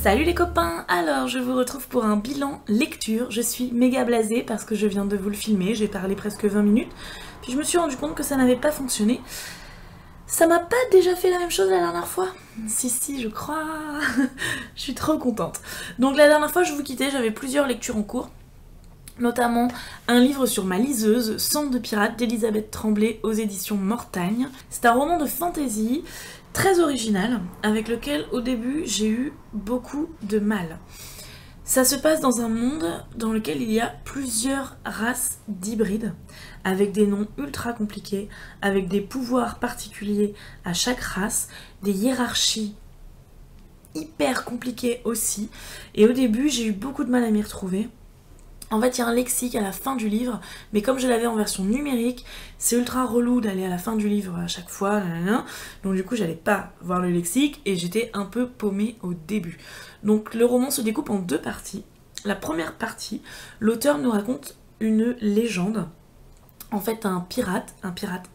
Salut les copains, alors je vous retrouve pour un bilan lecture. Je suis méga blasée parce que je viens de vous le filmer, j'ai parlé presque 20 minutes, puis je me suis rendu compte que ça n'avait pas fonctionné. Ça m'a pas déjà fait la même chose la dernière fois? Si, je crois. Je suis trop contente. Donc la dernière fois je vous quittais, j'avais plusieurs lectures en cours, notamment un livre sur ma liseuse, Sang de pirate d'Elisabeth Tremblay aux éditions Mortagne. C'est un roman de fantasy très original, avec lequel au début j'ai eu beaucoup de mal. Ça se passe dans un monde dans lequel il y a plusieurs races d'hybrides, avec des noms ultra compliqués, avec des pouvoirs particuliers à chaque race, des hiérarchies hyper compliquées aussi, et au début j'ai eu beaucoup de mal à m'y retrouver. En fait, il y a un lexique à la fin du livre, mais comme je l'avais en version numérique, c'est ultra relou d'aller à la fin du livre à chaque fois, donc du coup, j'allais pas voir le lexique et j'étais un peu paumée au début. Donc le roman se découpe en deux parties. La première partie, l'auteur nous raconte une légende. En fait, un pirate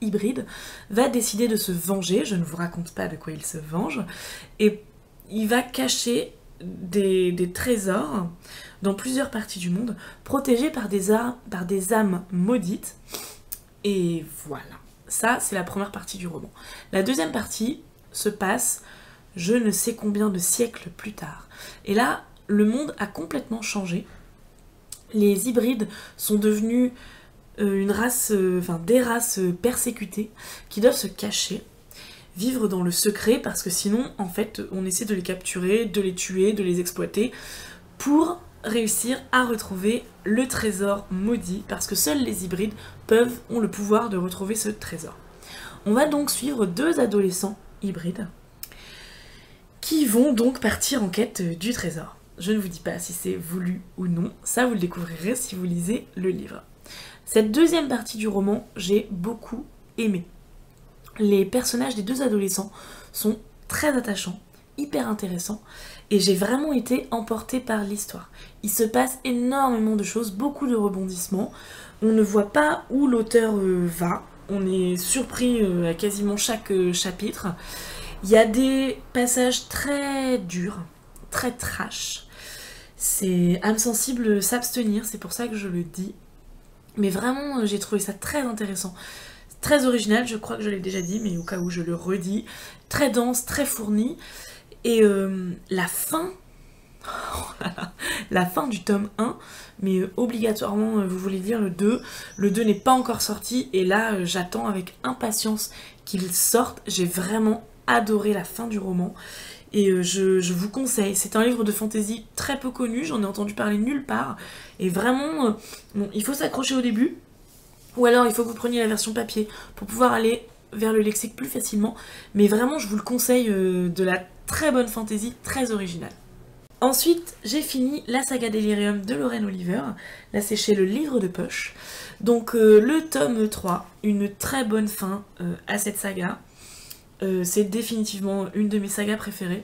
hybride, va décider de se venger, je ne vous raconte pas de quoi il se venge, et il va cacher des trésors dans plusieurs parties du monde, protégés par des âmes maudites. Et voilà, ça c'est la première partie du roman. La deuxième partie se passe je ne sais combien de siècles plus tard. Et là, le monde a complètement changé. Les hybrides sont devenus des races persécutées qui doivent se cacher, vivre dans le secret, parce que sinon, en fait, on essaie de les capturer, de les tuer, de les exploiter, pour réussir à retrouver le trésor maudit, parce que seuls les hybrides ont le pouvoir de retrouver ce trésor. On va donc suivre deux adolescents hybrides, qui vont donc partir en quête du trésor. Je ne vous dis pas si c'est voulu ou non, ça vous le découvrirez si vous lisez le livre. Cette deuxième partie du roman, j'ai beaucoup aimé. Les personnages des deux adolescents sont très attachants, hyper intéressants, et j'ai vraiment été emportée par l'histoire. Il se passe énormément de choses, beaucoup de rebondissements, on ne voit pas où l'auteur va, on est surpris à quasiment chaque chapitre. Il y a des passages très durs, très trash, c'est âme sensible s'abstenir, c'est pour ça que je le dis, mais vraiment j'ai trouvé ça très intéressant. Très original, je crois que je l'ai déjà dit, mais au cas où je le redis. Très dense, très fourni. Et la fin... Oh là là, la fin du tome 1, mais obligatoirement, vous voulez dire le 2. Le 2 n'est pas encore sorti, et là, j'attends avec impatience qu'il sorte. J'ai vraiment adoré la fin du roman. Et je vous conseille, c'est un livre de fantasy très peu connu, j'en ai entendu parler nulle part. Et vraiment, bon, il faut s'accrocher au début. Ou alors il faut que vous preniez la version papier pour pouvoir aller vers le lexique plus facilement. Mais vraiment, je vous le conseille, de la très bonne fantaisie, très originale. Ensuite, j'ai fini la saga Delirium de Lorraine Oliver. Là, c'est chez le Livre de Poche. Donc le tome 3, une très bonne fin à cette saga. C'est définitivement une de mes sagas préférées.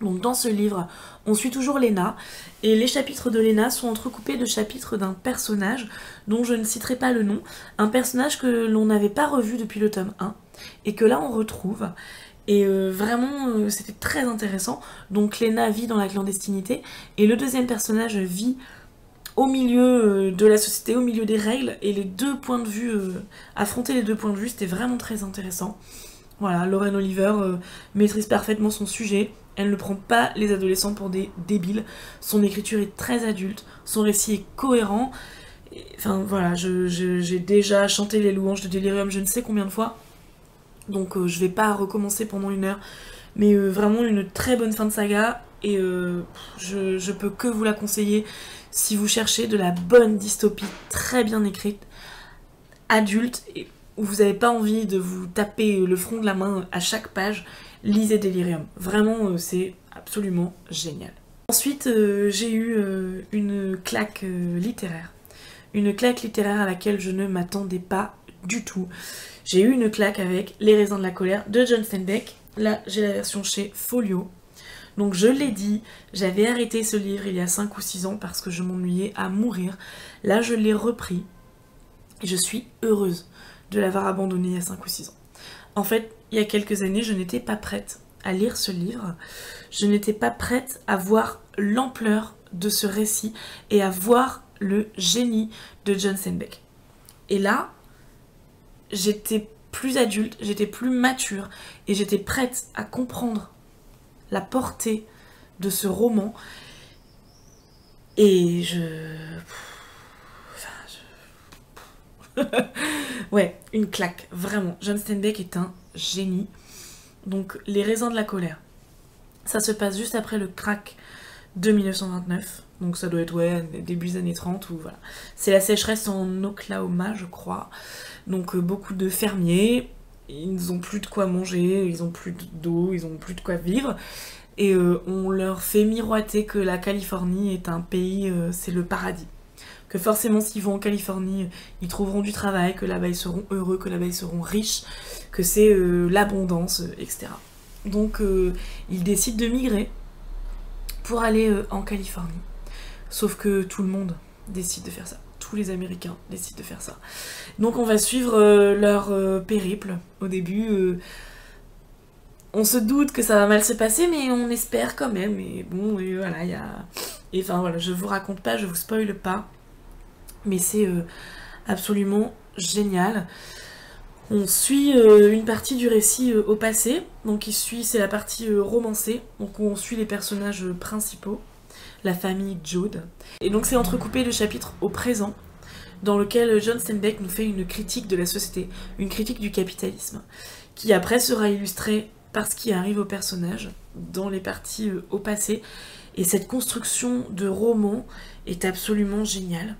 Donc dans ce livre, on suit toujours Léna, et les chapitres de Léna sont entrecoupés de chapitres d'un personnage dont je ne citerai pas le nom, un personnage que l'on n'avait pas revu depuis le tome 1, et que là on retrouve, et vraiment c'était très intéressant. Donc Léna vit dans la clandestinité, et le deuxième personnage vit au milieu de la société, au milieu des règles, et les deux points de vue, affronter les deux points de vue, c'était vraiment très intéressant. Voilà, Lorraine Oliver maîtrise parfaitement son sujet, elle ne prend pas les adolescents pour des débiles, son écriture est très adulte, son récit est cohérent, enfin voilà, j'ai déjà chanté les louanges de Delirium je ne sais combien de fois, donc je vais pas recommencer pendant une heure, mais vraiment une très bonne fin de saga, et je peux que vous la conseiller si vous cherchez de la bonne dystopie très bien écrite, adulte, et où vous n'avez pas envie de vous taper le front de la main à chaque page, lisez Delirium. Vraiment, c'est absolument génial. Ensuite, j'ai eu une claque littéraire. Une claque littéraire à laquelle je ne m'attendais pas du tout. J'ai eu une claque avec Les raisins de la colère de John Steinbeck. Là, j'ai la version chez Folio. Donc je l'ai dit, j'avais arrêté ce livre il y a 5 ou 6 ans parce que je m'ennuyais à mourir. Là, je l'ai repris et je suis heureuse de l'avoir abandonné il y a 5 ou 6 ans. En fait, il y a quelques années, je n'étais pas prête à lire ce livre, je n'étais pas prête à voir l'ampleur de ce récit et à voir le génie de John Steinbeck. Et là, j'étais plus adulte, j'étais plus mature et j'étais prête à comprendre la portée de ce roman. Et ouais, une claque, vraiment. John Steinbeck est un génie. Donc, Les raisins de la colère. Ça se passe juste après le crack de 1929. Donc ça doit être, ouais, début des années 30. Ou voilà. C'est la sécheresse en Oklahoma, je crois. Donc beaucoup de fermiers, ils n'ont plus de quoi manger, ils n'ont plus d'eau, ils n'ont plus de quoi vivre. Et on leur fait miroiter que la Californie est un pays, c'est le paradis. Que forcément s'ils vont en Californie, ils trouveront du travail, que là-bas ils seront heureux, que là-bas ils seront riches, que c'est l'abondance, etc. Donc ils décident de migrer pour aller en Californie. Sauf que tout le monde décide de faire ça. Tous les Américains décident de faire ça. Donc on va suivre leur périple. Au début, on se doute que ça va mal se passer, mais on espère quand même. Et bon, et voilà, il y a... Et enfin voilà, je vous raconte pas, je vous spoile pas. Mais c'est absolument génial. On suit une partie du récit au passé. Donc c'est la partie romancée. Donc on suit les personnages principaux. La famille Joad. Et donc c'est entrecoupé de chapitres au présent, dans lequel John Steinbeck nous fait une critique de la société, une critique du capitalisme, qui après sera illustrée par ce qui arrive aux personnages dans les parties au passé. Et cette construction de roman est absolument géniale.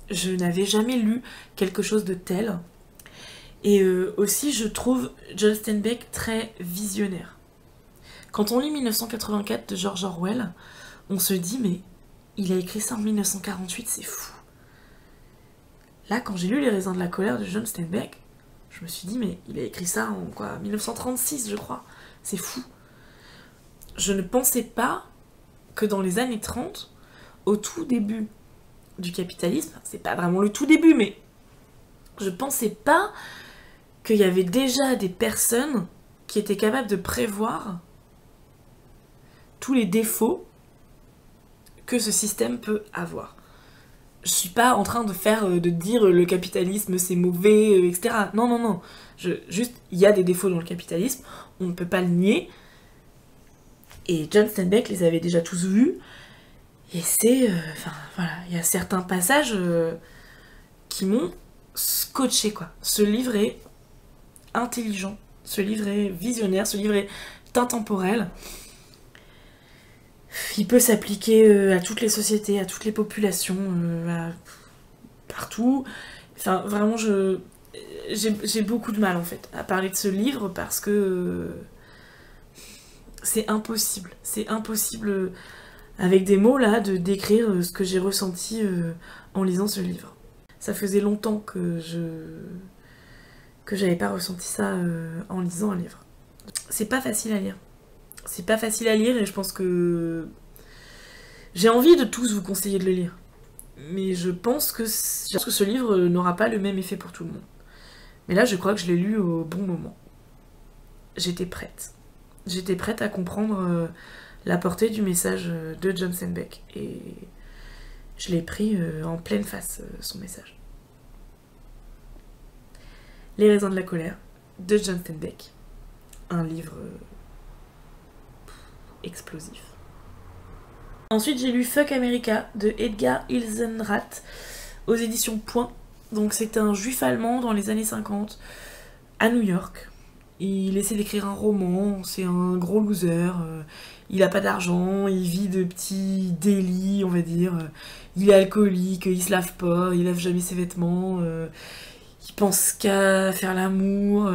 Je n'avais jamais lu quelque chose de tel. Et aussi, je trouve John Steinbeck très visionnaire. Quand on lit 1984 de George Orwell, on se dit, mais il a écrit ça en 1948, c'est fou. Là, quand j'ai lu Les raisins de la colère de John Steinbeck, je me suis dit, mais il a écrit ça en quoi, 1936, je crois. C'est fou. Je ne pensais pas que dans les années 30, au tout début du capitalisme, c'est pas vraiment le tout début, mais je pensais pas qu'il y avait déjà des personnes qui étaient capables de prévoir tous les défauts que ce système peut avoir. Je suis pas en train de dire le capitalisme c'est mauvais, etc. Non, non, non. Juste, il y a des défauts dans le capitalisme, on ne peut pas le nier. Et John Steinbeck les avait déjà tous vus. Et c'est... Enfin, voilà, il y a certains passages qui m'ont scotché, quoi. Ce livre est intelligent, ce livre est visionnaire, ce livre est intemporel. Il peut s'appliquer à toutes les sociétés, à toutes les populations, partout. Enfin, vraiment, j'ai beaucoup de mal, en fait, à parler de ce livre parce que c'est impossible. C'est impossible, avec des mots, là, de décrire ce que j'ai ressenti en lisant ce livre. Ça faisait longtemps que j'avais pas ressenti ça en lisant un livre. C'est pas facile à lire. C'est pas facile à lire et je pense que j'ai envie de tous vous conseiller de le lire. Mais je pense que ce livre n'aura pas le même effet pour tout le monde. Mais là, je crois que je l'ai lu au bon moment. J'étais prête. J'étais prête à comprendre la portée du message de John Steinbeck. Et je l'ai pris en pleine face, son message. Les raisins de la colère, de John Steinbeck. Un livre explosif. Ensuite, j'ai lu Fuck America de Edgar Hilsenrath aux éditions Point. Donc c'est un juif allemand dans les années 50 à New York. Il essaie d'écrire un roman, c'est un gros loser, il a pas d'argent, il vit de petits délits, on va dire. Il est alcoolique, il se lave pas, il lave jamais ses vêtements, il pense qu'à faire l'amour,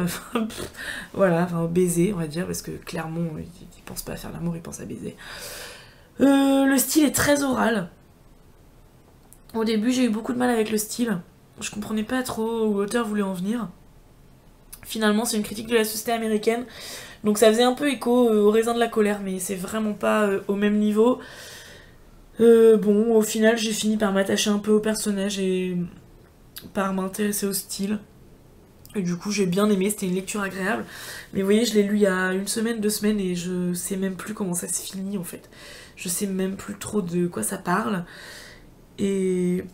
voilà, enfin baiser on va dire, parce que clairement il pense pas à faire l'amour, il pense à baiser. Le style est très oral. Au début j'ai eu beaucoup de mal avec le style, je comprenais pas trop où l'auteur voulait en venir. Finalement c'est une critique de la société américaine, donc ça faisait un peu écho aux raisins de la colère, mais c'est vraiment pas au même niveau. Bon, au final j'ai fini par m'attacher un peu au personnage et par m'intéresser au style. Et du coup j'ai bien aimé, c'était une lecture agréable. Mais vous voyez, je l'ai lu il y a une semaine, 2 semaines et je sais même plus comment ça se finit en fait. Je sais même plus trop de quoi ça parle. Et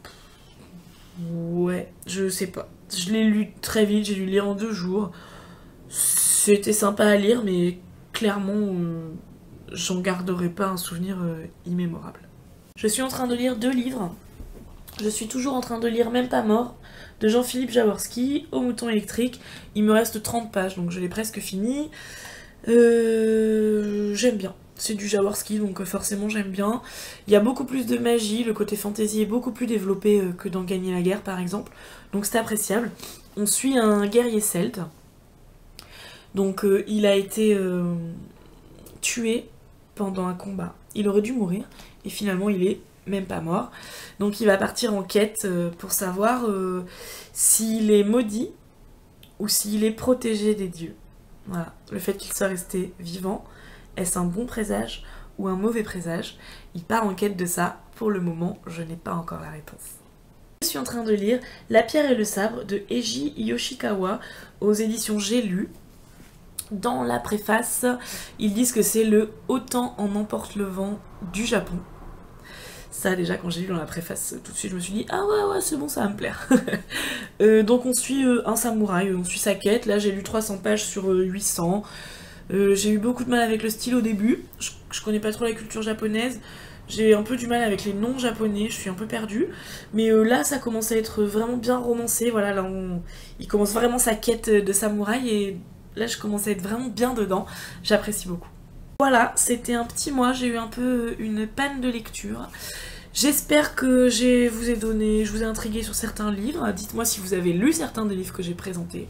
ouais, je sais pas. Je l'ai lu très vite, j'ai dû le lire en 2 jours. C'était sympa à lire, mais clairement, j'en garderai pas un souvenir immémorable. Je suis en train de lire 2 livres. Je suis toujours en train de lire Même pas mort, de Jean-Philippe Jaworski, Au mouton électrique. Il me reste 30 pages, donc je l'ai presque fini. J'aime bien. C'est du Jaworski, donc forcément j'aime bien. Il y a beaucoup plus de magie, le côté fantasy est beaucoup plus développé que dans Gagner la guerre par exemple. Donc c'est appréciable. On suit un guerrier celte. Donc il a été tué pendant un combat. Il aurait dû mourir, et finalement il est même pas mort. Donc il va partir en quête pour savoir s'il est maudit ou s'il est protégé des dieux. Voilà, le fait qu'il soit resté vivant, est-ce un bon présage ou un mauvais présage? Il part en quête de ça. Pour le moment, je n'ai pas encore la réponse. Je suis en train de lire La pierre et le sabre de Eiji Yoshikawa aux éditions J'ai lu. Dans la préface, ils disent que c'est le Autant en emporte le vent du Japon. Ça, déjà, quand j'ai lu dans la préface, tout de suite, je me suis dit « Ah ouais, c'est bon, ça va me plaire. » Donc on suit un samouraï, on suit sa quête. Là, j'ai lu 300 pages sur 800. J'ai eu beaucoup de mal avec le style au début. Je connais pas trop la culture japonaise. J'ai un peu du mal avec les noms japonais, je suis un peu perdue. Mais là, ça commence à être vraiment bien romancé. Voilà, là, il commence vraiment sa quête de samouraï et là, je commence à être vraiment bien dedans. J'apprécie beaucoup. Voilà, c'était un petit mois, j'ai eu un peu une panne de lecture. J'espère que je vous ai intrigué sur certains livres. Dites-moi si vous avez lu certains des livres que j'ai présentés.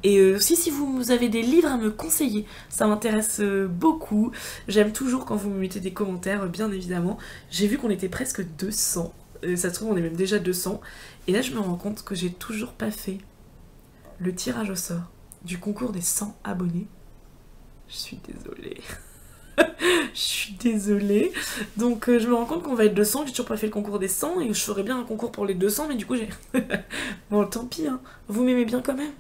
Et aussi si vous avez des livres à me conseiller, ça m'intéresse beaucoup. J'aime toujours quand vous me mettez des commentaires, bien évidemment. J'ai vu qu'on était presque 200, ça se trouve on est même déjà 200. Et là je me rends compte que j'ai toujours pas fait le tirage au sort du concours des 100 abonnés. Je suis désolée. Je suis désolée. Donc je me rends compte qu'on va être 200, j'ai toujours pas fait le concours des 100 et je ferais bien un concours pour les 200, mais du coup j'ai... Bon, tant pis, hein. Vous m'aimez bien quand même.